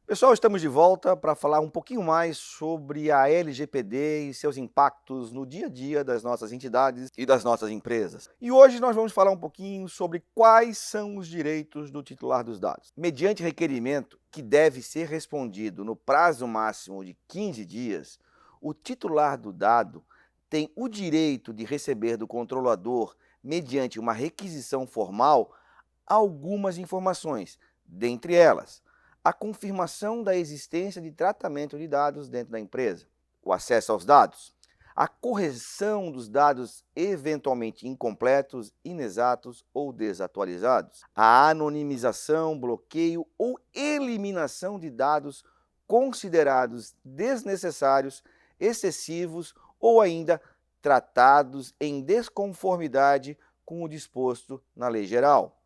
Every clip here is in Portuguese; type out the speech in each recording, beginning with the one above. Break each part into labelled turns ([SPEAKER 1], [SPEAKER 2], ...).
[SPEAKER 1] Pessoal, estamos de volta para falar um pouquinho mais sobre a LGPD e seus impactos no dia a dia das nossas entidades e das nossas empresas. E hoje nós vamos falar um pouquinho sobre quais são os direitos do titular dos dados. Mediante requerimento que deve ser respondido no prazo máximo de 15 dias, o titular do dado tem o direito de receber do controlador, mediante uma requisição formal, algumas informações, dentre elas a confirmação da existência de tratamento de dados dentro da empresa, o acesso aos dados, a correção dos dados eventualmente incompletos, inexatos ou desatualizados, a anonimização, bloqueio ou eliminação de dados considerados desnecessários, excessivos ou ainda tratados em desconformidade com o disposto na lei geral.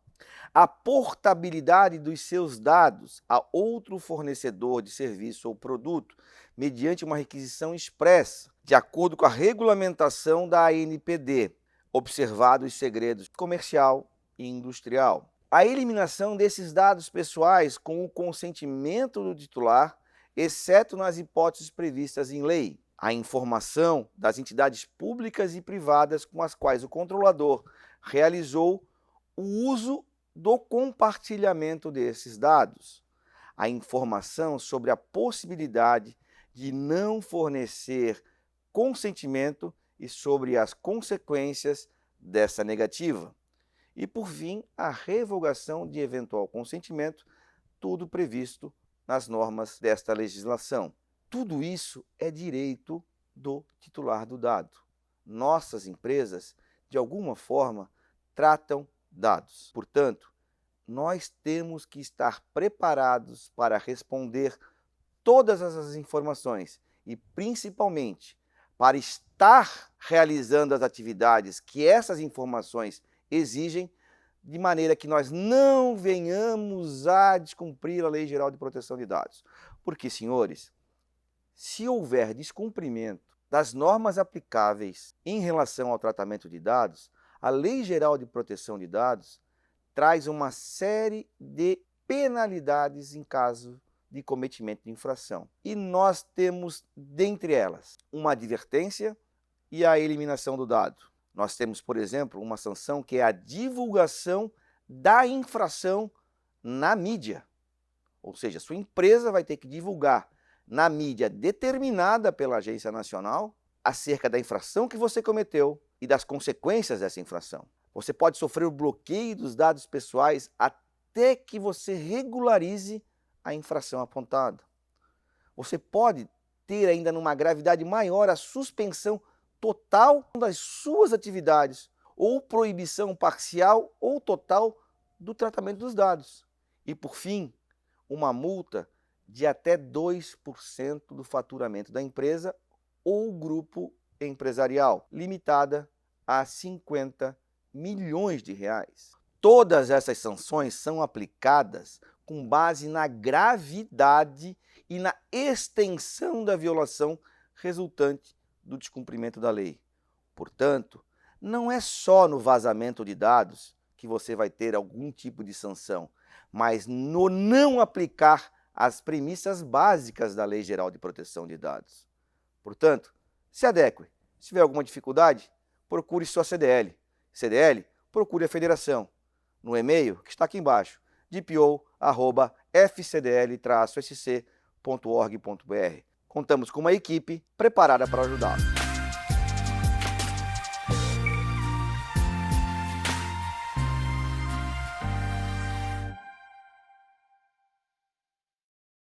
[SPEAKER 1] A portabilidade dos seus dados a outro fornecedor de serviço ou produto, mediante uma requisição expressa, de acordo com a regulamentação da ANPD, observados os segredos comercial e industrial. A eliminação desses dados pessoais com o consentimento do titular, exceto nas hipóteses previstas em lei. A informação das entidades públicas e privadas com as quais o controlador realizou o uso do compartilhamento desses dados, a informação sobre a possibilidade de não fornecer consentimento e sobre as consequências dessa negativa. E, por fim, a revogação de eventual consentimento, tudo previsto nas normas desta legislação. Tudo isso é direito do titular do dado. Nossas empresas, de alguma forma, tratam dados. Portanto, nós temos que estar preparados para responder todas essas informações e, principalmente, para estar realizando as atividades que essas informações exigem, de maneira que nós não venhamos a descumprir a Lei Geral de Proteção de Dados. Porque, senhores, se houver descumprimento das normas aplicáveis em relação ao tratamento de dados, a Lei Geral de Proteção de Dados traz uma série de penalidades em caso de cometimento de infração. E nós temos, dentre elas, uma advertência e a eliminação do dado. Nós temos, por exemplo, uma sanção que é a divulgação da infração na mídia. Ou seja, sua empresa vai ter que divulgar na mídia determinada pela Agência Nacional acerca da infração que você cometeu e das consequências dessa infração. Você pode sofrer o bloqueio dos dados pessoais até que você regularize a infração apontada. Você pode ter ainda numa gravidade maior a suspensão total das suas atividades ou proibição parcial ou total do tratamento dos dados. E, por fim, uma multa de até 2% do faturamento da empresa ou grupo empresarial, limitada a 50 milhões de reais. Todas essas sanções são aplicadas com base na gravidade e na extensão da violação resultante do descumprimento da lei. Portanto, não é só no vazamento de dados que você vai ter algum tipo de sanção, mas no não aplicar as premissas básicas da Lei Geral de Proteção de Dados. Portanto, se adeque. Se tiver alguma dificuldade, procure sua CDL. CDL, procure a federação. No e-mail que está aqui embaixo, dpo@fcdl-sc.org.br. Contamos com uma equipe preparada para ajudá-lo.